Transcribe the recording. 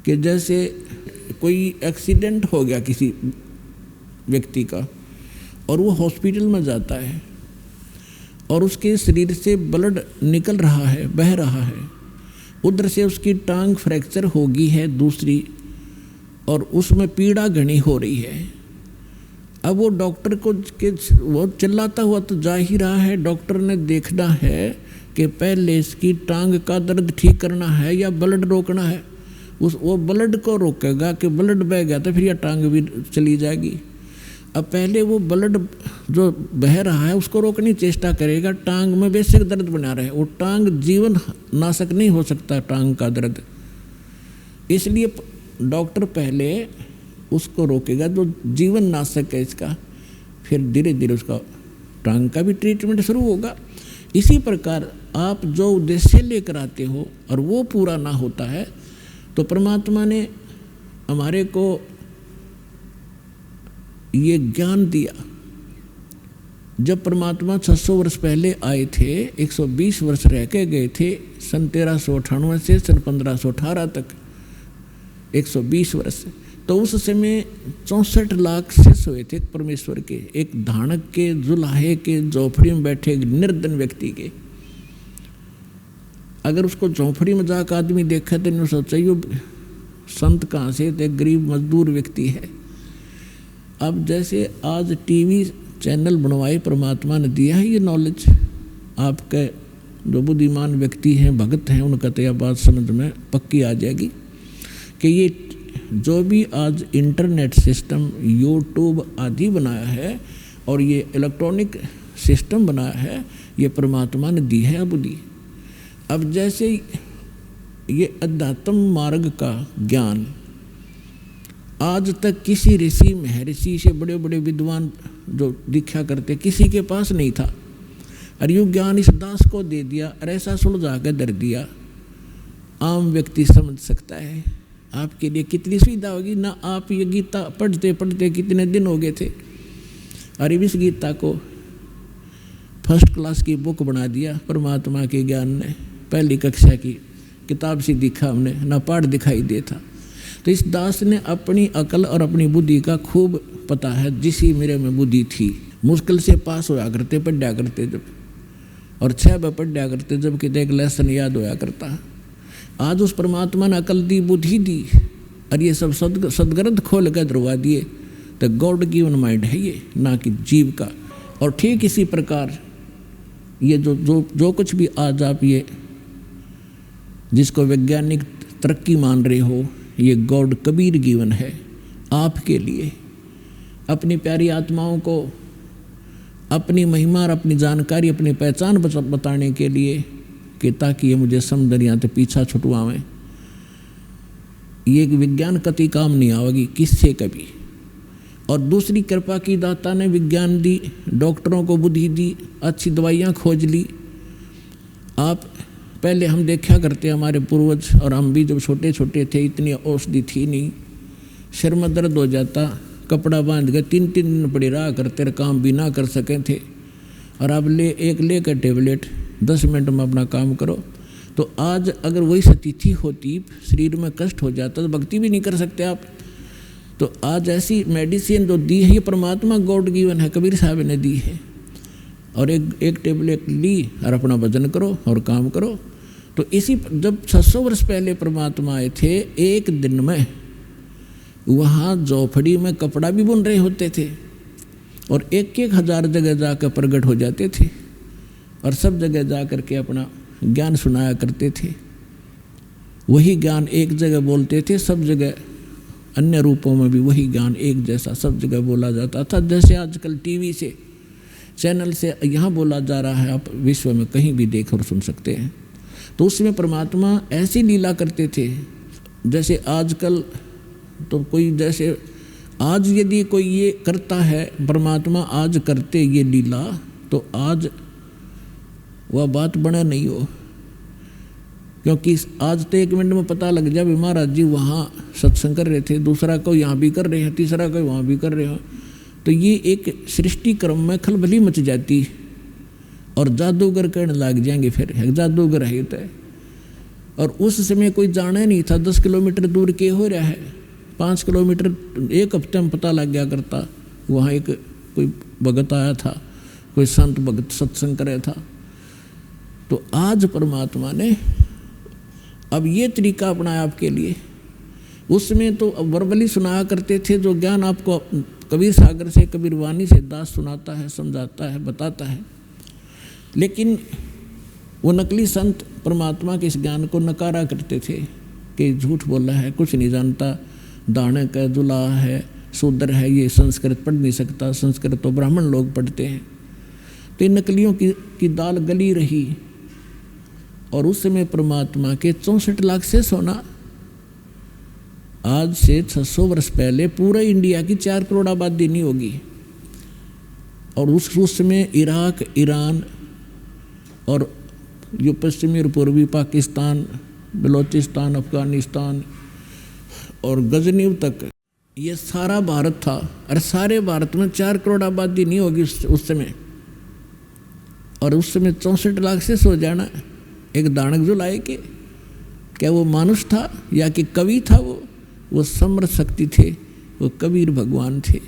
कि जैसे कोई एक्सीडेंट हो गया किसी व्यक्ति का और वो हॉस्पिटल में जाता है और उसके शरीर से ब्लड निकल रहा है, बह रहा है, उधर से उसकी टांग फ्रैक्चर हो गई है दूसरी और उसमें पीड़ा घनी हो रही है। अब वो डॉक्टर को वो चिल्लाता हुआ तो जा ही रहा है। डॉक्टर ने देखना है कि पहले इसकी टांग का दर्द ठीक करना है या ब्लड रोकना है। वो ब्लड को रोकेगा कि ब्लड बह गया तो फिर यह टांग भी चली जाएगी। अब पहले वो ब्लड जो बह रहा है उसको रोकने की चेष्टा करेगा, टांग में बेसिक दर्द बना रहे। वो टांग जीवन नाशक नहीं हो सकता टांग का दर्द, इसलिए डॉक्टर पहले उसको रोकेगा जो जीवन नाशक है इसका, फिर धीरे धीरे उसका टांग का भी ट्रीटमेंट शुरू होगा। इसी प्रकार आप जो उद्देश्य लेकर आते हो और वो पूरा ना होता है तो परमात्मा ने हमारे को ये ज्ञान दिया। जब परमात्मा 600 वर्ष पहले आए थे, 120 वर्ष रह के गए थे, सन 1398 से सन 1518 तक 120 वर्ष, तो उस समय 64 लाख शिष्य हुए थे परमेश्वर के, एक धानक के, जुलाहे के, झोपड़ी में बैठे निर्धन व्यक्ति के। अगर उसको झोपड़ी में जाकर आदमी देखा तो नहीं सोचा ये संत कहाँ से थे, गरीब मजदूर व्यक्ति है। अब जैसे आज टीवी चैनल बनवाए परमात्मा ने दिया है ये नॉलेज, आपके जो बुद्धिमान व्यक्ति हैं, भगत हैं, उनका तो यह बात समझ में पक्की आ जाएगी कि ये जो भी आज इंटरनेट सिस्टम, यूट्यूब आदि बनाया है और ये इलेक्ट्रॉनिक सिस्टम बनाया है, ये परमात्मा ने दी है बुद्धि। अब जैसे ये अध्यात्म मार्ग का ज्ञान आज तक किसी ऋषि महर्षि से बड़े बड़े विद्वान जो दीक्षा करते किसी के पास नहीं था, और यूँ ज्ञान इस दास को दे दिया और ऐसा सुलझा के धर दिया, आम व्यक्ति समझ सकता है। आपके लिए कितनी सुविधा होगी ना। आप ये गीता पढ़ते पढ़ते कितने दिन हो गए थे, और इस गीता को फर्स्ट क्लास की बुक बना दिया परमात्मा के ज्ञान ने। पहली कक्षा की किताब सी दिखा हमने, ना पाठ दिखाई दे था। तो इस दास ने अपनी अकल और अपनी बुद्धि का खूब पता है, जिसी मेरे में बुद्धि थी। मुश्किल से पास होया करते, पढ़ा करते जब, और 6 बार पढ़ा करते जब कि एक लेसन याद होया करता। आज उस परमात्मा ने अकल दी, बुद्धि दी, और ये सब सदग्रंथ खोल कर दरवा दिए। तो गॉड गिवन माइंड है ये, ना कि जीव का। और ठीक इसी प्रकार ये जो कुछ भी आज आप ये जिसको वैज्ञानिक तरक्की मान रहे हो, ये गॉड कबीर गिवन है आपके लिए, अपनी प्यारी आत्माओं को अपनी महिमा और अपनी जानकारी, अपनी पहचान बताने के लिए, कि ताकि ये मुझे समझनिया तो पीछा छुटवावें। ये विज्ञान कति काम नहीं आवेगी किससे कभी। और दूसरी कृपा की दाता ने विज्ञान दी, डॉक्टरों को बुद्धि दी, अच्छी दवाइयाँ खोज ली। आप पहले हम देखा करते हमारे पूर्वज और हम भी जब छोटे छोटे थे, इतनी औषधि थी नहीं, सिर में दर्द हो जाता, कपड़ा बांध के 3-3 दिन पड़े रहा करते, काम भी ना कर सके थे। और अब लेकर टेबलेट 10 मिनट में अपना काम करो। तो आज अगर वही स्थिति होती, शरीर में कष्ट हो जाता, तो भक्ति भी नहीं कर सकते आप। तो आज ऐसी मेडिसिन जो दी है ये परमात्मा गॉड गिवन है, कबीर साहब ने दी है। और एक टेबलेट ली और अपना भजन करो और काम करो। तो इसी जब 600 वर्ष पहले परमात्मा आए थे, एक दिन में वहाँ झोपड़ी में कपड़ा भी बुन रहे होते थे, और 1,000 जगह जाकर प्रकट हो जाते थे, और सब जगह जा कर के अपना ज्ञान सुनाया करते थे। वही ज्ञान एक जगह बोलते थे, सब जगह अन्य रूपों में भी वही ज्ञान एक जैसा सब जगह बोला जाता था। जैसे आजकल टीवी से, चैनल से यहाँ बोला जा रहा है, आप विश्व में कहीं भी देख और सुन सकते हैं। तो उसमें परमात्मा ऐसी लीला करते थे जैसे आजकल तो कोई, जैसे आज यदि कोई ये करता है, परमात्मा आज करते ये लीला, तो आज वह बात बना नहीं हो। क्योंकि आज तो 1 मिनट में पता लग जाए भी महाराज जी वहाँ सत्संग कर रहे थे, दूसरा को यहाँ भी कर रहे हैं, तीसरा को वहाँ भी कर रहे हैं। तो ये एक सृष्टि क्रम में खलबली मच जाती, और जादूगर करने लग जाएंगे। फिर जादूगर है तो और उस समय कोई जाना नहीं था 10 किलोमीटर दूर के हो रहा है, 5 किलोमीटर एक हफ्ते में पता लग गया करता। वहाँ एक कोई भगत आया था, कोई संत भगत सत्संग करे था। तो आज परमात्मा ने अब ये तरीका अपनाया आपके लिए। उसमें तो वर्बली सुनाया करते थे, जो ज्ञान आपको कबीर सागर से, कबीर वाणी से दास सुनाता है, समझाता है, बताता है। लेकिन वो नकली संत परमात्मा के इस ज्ञान को नकारा करते थे कि झूठ बोला है, कुछ नहीं जानता, दानक है, दुल्हा है, शूद्र है, ये संस्कृत पढ़ नहीं सकता, संस्कृत तो ब्राह्मण लोग पढ़ते हैं। तो इन नकलियों की दाल गली रही। और उस समय परमात्मा के 64 लाख से सोना, आज से 600 वर्ष पहले पूरे इंडिया की 4 करोड़ आबादी नहीं होगी। और उस समय इराक, ईरान और जो पश्चिमी और पूर्वी पाकिस्तान, बलोचिस्तान, अफगानिस्तान और गजनीव तक, ये सारा भारत था। और सारे भारत में 4 करोड़ आबादी नहीं होगी उस समय। और उस समय 64 लाख से सो जाना एक दानक जो लाए के, क्या वो मानुष था या कि कवि था? वो समर्थ शक्ति थे, वो कबीर भगवान थे।